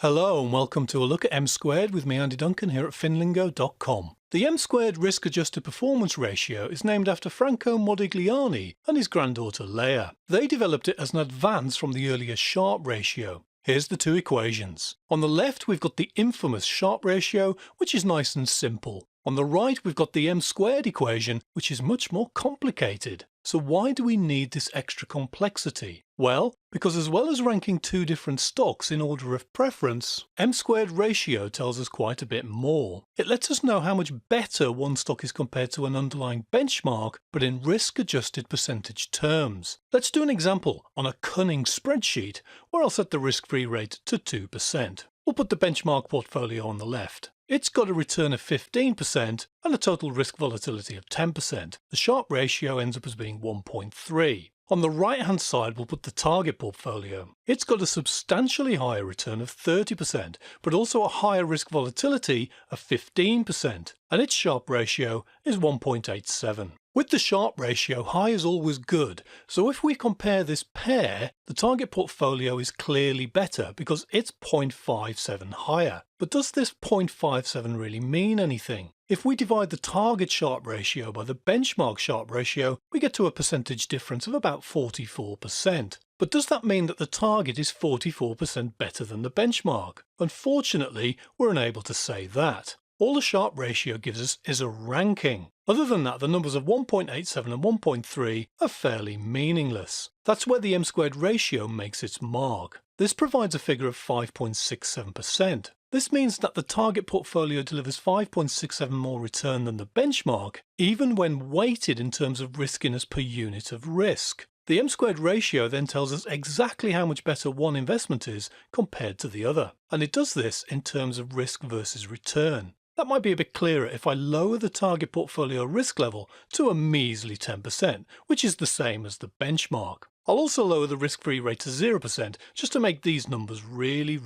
Hello and welcome to a look at M Squared with me, Andy Duncan, here at Finlingo.com. The M Squared risk-adjusted performance ratio is named after Franco Modigliani and his granddaughter Leah. They developed it as an advance from the earlier Sharpe ratio. Here's the two equations. On the left we've got the infamous Sharpe ratio, which is nice and simple. On the right we've got the M Squared equation, which is much more complicated. So why do we need this extra complexity? Well, because as well as ranking two different stocks in order of preference, M Squared ratio tells us quite a bit more. It lets us know how much better one stock is compared to an underlying benchmark, but in risk-adjusted percentage terms. Let's do an example on a cunning spreadsheet where I'll set the risk-free rate to 2%. We'll put the benchmark portfolio on the left. It's got a return of 15% and a total risk volatility of 10%. The Sharpe ratio ends up as being 1.3. On the right hand side we'll put the target portfolio. It's got a substantially higher return of 30%, but also a higher risk volatility of 15%, and its Sharpe ratio is 1.87. With the Sharpe ratio, high is always good, so if we compare this pair, the target portfolio is clearly better because it's 0.57 higher. But does this 0.57 really mean anything? If we divide the target Sharpe ratio by the benchmark Sharpe ratio, we get to a percentage difference of about 44%. But does that mean that the target is 44% better than the benchmark? Unfortunately, we're unable to say that. All the Sharpe ratio gives us is a ranking. Other than that, the numbers of 1.87 and 1.3 are fairly meaningless. That's where the M Squared ratio makes its mark. This provides a figure of 5.67%. This means that the target portfolio delivers 5.67 more return than the benchmark, even when weighted in terms of riskiness per unit of risk. The M Squared ratio then tells us exactly how much better one investment is compared to the other, and it does this in terms of risk versus return. That might be a bit clearer if I lower the target portfolio risk level to a measly 10%, which is the same as the benchmark. I'll also lower the risk-free rate to 0% just to make these numbers really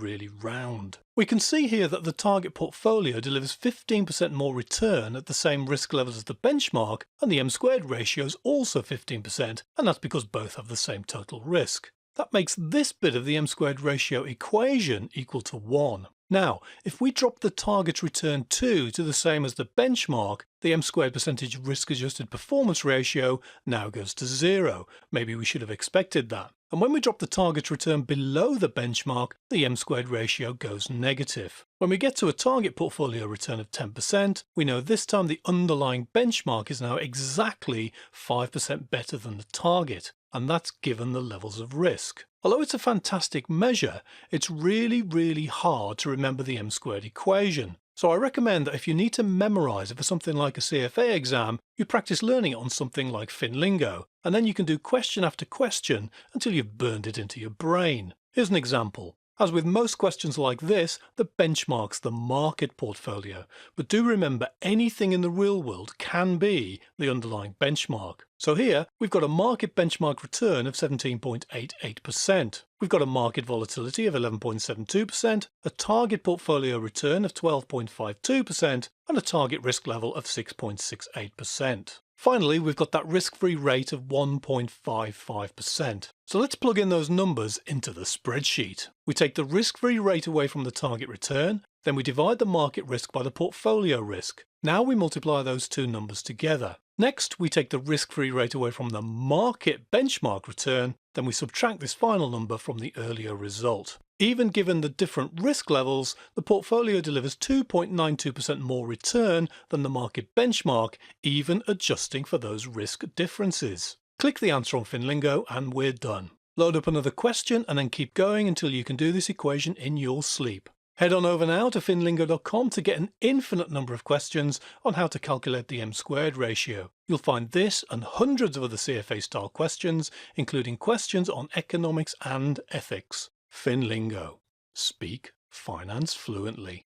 round. We can see here that the target portfolio delivers 15% more return at the same risk levels as the benchmark, and the M Squared ratio is also 15%, and that's because both have the same total risk. That makes this bit of the M Squared ratio equation equal to 1. Now, if we drop the target return 2 to the same as the benchmark, the M Squared percentage risk-adjusted performance ratio now goes to 0. Maybe we should have expected that. And when we drop the target return below the benchmark, the M Squared ratio goes negative. When we get to a target portfolio return of 10%, we know this time the underlying benchmark is now exactly 5% better than the target, and that's given the levels of risk. Although it's a fantastic measure, it's really hard to remember the M Squared equation. So I recommend that if you need to memorize it for something like a CFA exam, you practice learning it on something like Finlingo, and then you can do question after question until you've burned it into your brain. Here's an example. As with most questions like this, the benchmark's the market portfolio, but do remember anything in the real world can be the underlying benchmark. So here we've got a market benchmark return of 17.88%. We've got a market volatility of 11.72%, a target portfolio return of 12.52%, and a target risk level of 6.68%. Finally, we've got that risk-free rate of 1.55%. So let's plug in those numbers into the spreadsheet. We take the risk-free rate away from the target return, then we divide the market risk by the portfolio risk. Now we multiply those two numbers together. Next, we take the risk-free rate away from the market benchmark return, then we subtract this final number from the earlier result. Even given the different risk levels, the portfolio delivers 2.92% more return than the market benchmark, even adjusting for those risk differences. Click the answer on Finlingo and we're done. Load up another question and then keep going until you can do this equation in your sleep. Head on over now to Finlingo.com to get an infinite number of questions on how to calculate the M Squared ratio. You'll find this and hundreds of other CFA style questions, including questions on economics and ethics. Finlingo. Speak finance fluently.